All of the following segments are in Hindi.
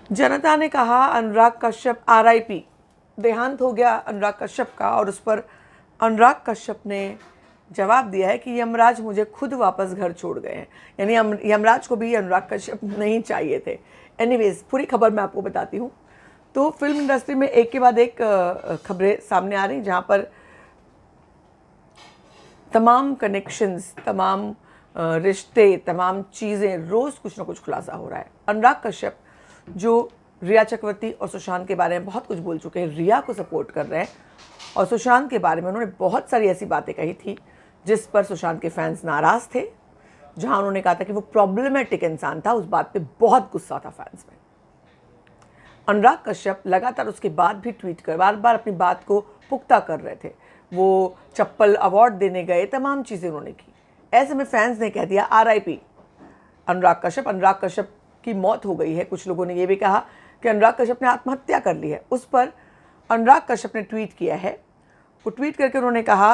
जनता ने कहा अनुराग कश्यप RIP, देहांत हो गया अनुराग कश्यप का। और उस पर अनुराग कश्यप ने जवाब दिया है कि यमराज मुझे खुद वापस घर छोड़ गए हैं, यानी यमराज को भी अनुराग कश्यप नहीं चाहिए थे। एनीवेज, पूरी खबर मैं आपको बताती हूँ। तो फिल्म इंडस्ट्री में एक के बाद एक खबरें सामने आ रही, जहाँ पर तमाम कनेक्शंस, तमाम रिश्ते, तमाम चीज़ें, रोज़ कुछ ना कुछ खुलासा हो रहा है। अनुराग कश्यप जो रिया चक्रवर्ती और सुशांत के बारे में बहुत कुछ बोल चुके हैं, रिया को सपोर्ट कर रहे हैं, और सुशांत के बारे में उन्होंने बहुत सारी ऐसी बातें कही थी जिस पर सुशांत के फैंस नाराज़ थे, जहां उन्होंने कहा था कि वो प्रॉब्लमेटिक इंसान था। उस बात पे बहुत गुस्सा था फैंस में। अनुराग कश्यप लगातार उसके बाद भी ट्वीट कर बार बार अपनी बात को पुख्ता कर रहे थे। वो चप्पल अवार्ड देने गए, तमाम चीज़ें उन्होंने की। ऐसे में फैंस ने कह दिया RIP अनुराग कश्यप। अनुराग कश्यप की मौत हो गई है। कुछ लोगों ने ये भी कहा कि अनुराग कश्यप ने आत्महत्या कर ली है। उस पर अनुराग कश्यप ने ट्वीट किया है। वो ट्वीट करके उन्होंने कहा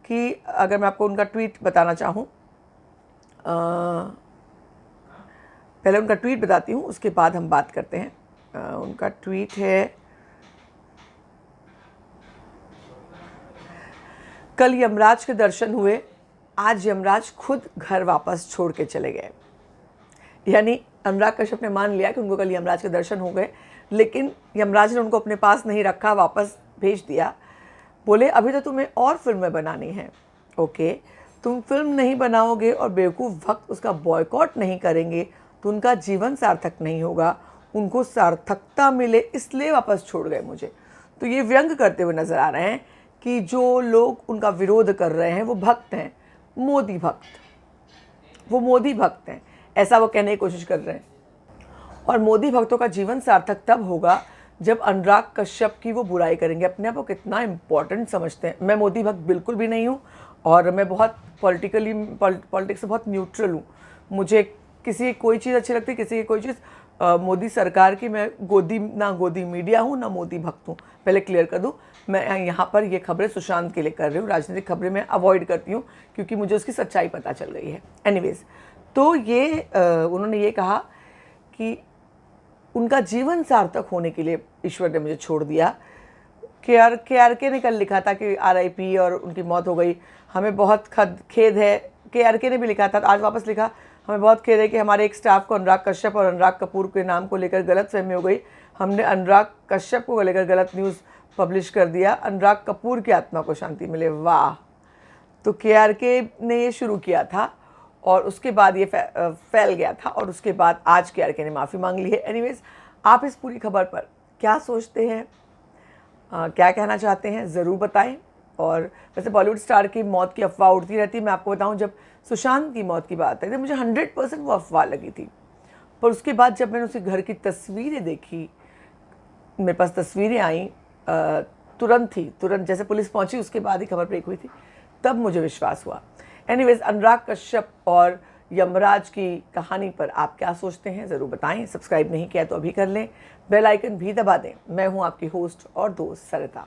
कि, अगर मैं आपको उनका ट्वीट बताना चाहूँ, पहले उनका ट्वीट बताती हूँ, उसके बाद हम बात करते हैं। उनका ट्वीट है, कल यमराज के दर्शन हुए, आज यमराज खुद घर वापस छोड़ के चले गए। यानी अनुराग कश्यप ने मान लिया कि उनको कल यमराज के दर्शन हो गए, लेकिन यमराज ने उनको अपने पास नहीं रखा, वापस भेज दिया। बोले अभी तो तुम्हें और फिल्में बनानी हैं। ओके, तुम फिल्म नहीं बनाओगे और बेवकूफ़ भक्त उसका बॉयकॉट नहीं करेंगे तो उनका जीवन सार्थक नहीं होगा। उनको सार्थकता मिले इसलिए वापस छोड़ गए मुझे। तो ये व्यंग करते हुए नज़र आ रहे हैं कि जो लोग उनका विरोध कर रहे हैं वो भक्त हैं, मोदी भक्त, वो मोदी भक्त हैं, ऐसा वो कहने की कोशिश कर रहे हैं। और मोदी भक्तों का जीवन सार्थक तब होगा जब अनुराग कश्यप की वो बुराई करेंगे। अपने आप को कितना इम्पॉर्टेंट समझते हैं। मैं मोदी भक्त बिल्कुल भी नहीं हूँ, और मैं बहुत पॉलिटिक्स से बहुत न्यूट्रल हूँ। मुझे किसी की कोई चीज़ अच्छी लगती है, किसी की कोई चीज़। मोदी सरकार की मैं ना गोदी मीडिया हूँ, ना मोदी भक्त हूँ। पहले क्लियर कर दूँ, मैं यहाँ पर ये खबरें सुशांत के लिए कर रही हूँ। राजनीतिक खबरें मैं अवॉइड करती हूँ क्योंकि मुझे उसकी सच्चाई पता चल गई है। एनीवेज, तो ये उन्होंने ये कहा कि उनका जीवन सार्थक होने के लिए ईश्वर ने मुझे छोड़ दिया। KRK ने कल लिखा था कि RIP और उनकी मौत हो गई, हमें बहुत खेद है। KRK ने भी लिखा था, आज वापस लिखा, हमें बहुत खेद है कि हमारे एक स्टाफ को अनुराग कश्यप और अनुराग कपूर के नाम को लेकर गलतफहमी हो गई। हमने अनुराग कश्यप को लेकर गलत न्यूज़ पब्लिश कर दिया। अनुराग कपूर की आत्मा को शांति मिले। वाह। तो KRK ने ये शुरू किया था और उसके बाद ये फैल गया था, और उसके बाद आज KRK ने माफ़ी मांग ली है। एनीवेज, आप इस पूरी खबर पर क्या सोचते हैं, क्या कहना चाहते हैं, ज़रूर बताएं। और वैसे बॉलीवुड स्टार की मौत की अफवाह उड़ती रहती है। मैं आपको बताऊं, जब सुशांत की मौत की बात आई थी मुझे 100% वो अफवाह लगी थी, पर उसके बाद जब मैंने उसके घर की तस्वीरें देखी, मेरे पास तस्वीरें आई तुरंत जैसे पुलिस पहुंची उसके बाद ही खबर ब्रेक हुई थी, तब मुझे विश्वास हुआ। एनीवेज, अनुराग कश्यप और यमराज की कहानी पर आप क्या सोचते हैं, ज़रूर बताएं। सब्सक्राइब नहीं किया तो अभी कर लें, बेल आइकन भी दबा दें। मैं हूं आपकी होस्ट और दोस्त सरिता।